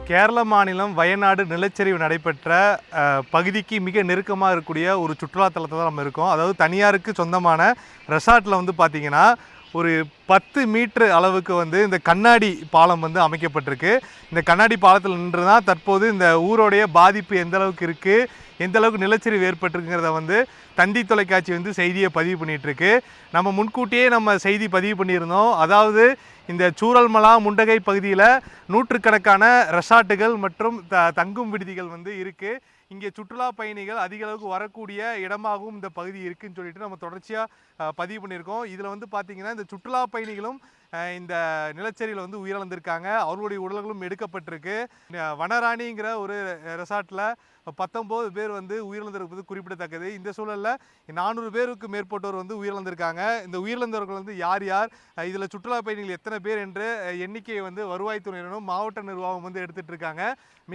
கேரள மாநிலம் வயநாடு நிலச்சரிவு நடைபெற்ற பகுதிக்கு மிக நெருக்கமாக இருக்கக்கூடிய ஒரு சுற்றுலாத்தலத்தை தான் நம்ம இருக்கோம். அதாவது தனியாருக்கு சொந்தமான ரெசார்ட்டில் வந்து பார்த்திங்கன்னா ஒரு 10 மீட்டர் அளவுக்கு வந்து இந்த கண்ணாடி பாலம் வந்து அமைக்கப்பட்டிருக்கு. இந்த கண்ணாடி பாலத்தில் நின்று தான் தற்போது இந்த ஊரோடைய பாதிப்பு எந்த அளவுக்கு இருக்குது, எந்த அளவுக்கு நிலச்சரிவு ஏற்பட்டிருக்குங்கிறத வந்து தந்தி தொலைக்காட்சி வந்து செய்தியை பதிவு பண்ணிகிட்ருக்கு. நம்ம முன்கூட்டியே செய்தி பதிவு பண்ணியிருந்தோம். அதாவது இந்த சூரல்மலா முண்டகை பகுதியில் நூற்றுக்கணக்கான ரெசார்ட்டுகள் மற்றும் தங்கும் விடுதிகள் வந்து இருக்குது. இங்கே சுற்றுலா பயணிகள் அதிக அளவுக்கு வரக்கூடிய இடமாகவும் இந்த பகுதி இருக்குதுன்னு சொல்லிட்டு நம்ம தொடர்ச்சியாக பதிவு பண்ணியிருக்கோம். இதில் வந்து பார்த்திங்கன்னா இந்த சுற்றுலா பயணிகளும் இந்த நிலச்சரிவில் வந்து உயிரிழந்திருக்காங்க. அவர்களுடைய உடல்களும் எடுக்கப்பட்டிருக்கு. வனராணிங்கிற ஒரு ரெசார்ட்டில் 19 பேர் வந்து உயிரிழந்திருப்பது குறிப்பிடத்தக்கது. இந்த சூழலில் 400 பேருக்கு மேற்பட்டோர் வந்து உயிரிழந்திருக்காங்க. இந்த உயிரிழந்தவர்கள் வந்து யார் யார், இதில் சுற்றுலா பயணிகள் எத்தனை பேர் என்று எண்ணிக்கையை வந்து வருவாய்த்துறையினரும் மாவட்ட நிர்வாகம் வந்து எடுத்துகிட்டு இருக்காங்க.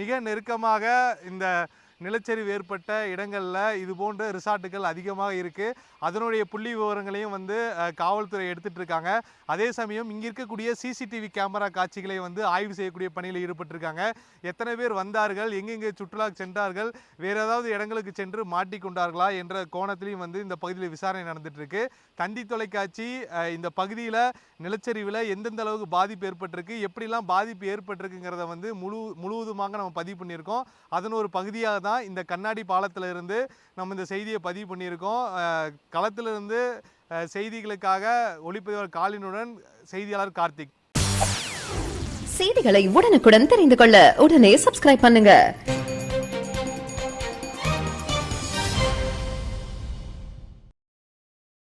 மிக நெருக்கமாக இந்த நிலச்சரிவு ஏற்பட்ட இடங்களில் இது போன்ற ரிசார்ட்டுகள் அதிகமாக இருக்குது. அதனுடைய புள்ளி விவரங்களையும் வந்து காவல்துறை எடுத்துகிட்டு இருக்காங்க. அதே சமயம் இங்கே இருக்கக்கூடிய சிசிடிவி கேமரா காட்சிகளை வந்து ஆய்வு செய்யக்கூடிய பணியில் ஈடுபட்டிருக்காங்க. எத்தனை பேர் வந்தார்கள், எங்கெங்கே சுற்றுலா சென்றார்கள், வேறு ஏதாவது இடங்களுக்கு சென்று மாட்டிக்கொண்டார்களா என்ற கோணத்திலையும் வந்து இந்த பகுதியில் விசாரணை நடந்துட்டு இருக்கு. தந்தி தொலைக்காட்சி இந்த பகுதியில் நிலச்சரிவில் எந்தெந்த அளவுக்கு பாதிப்பு ஏற்பட்டிருக்கு, எப்படிலாம் பாதிப்பு ஏற்பட்டிருக்குங்கிறத வந்து முழுவதுமாக நம்ம பதிவு பண்ணியிருக்கோம். அதன் ஒரு பகுதியாக தான் இந்த கண்ணாடி பாலத்தில் இருந்து நம்ம இந்த செய்தியை பதிவு பண்ணியிருக்கோம். களத்திலிருந்து செய்திகளுக்காக ஒளிப்பதிவாளர் காலினுடன் செய்தியாளர் கார்த்திக். செய்திகளை உடனுக்குடன் தெரிந்து கொள்ள உடனே சப்ஸ்கிரைப் பண்ணுங்க.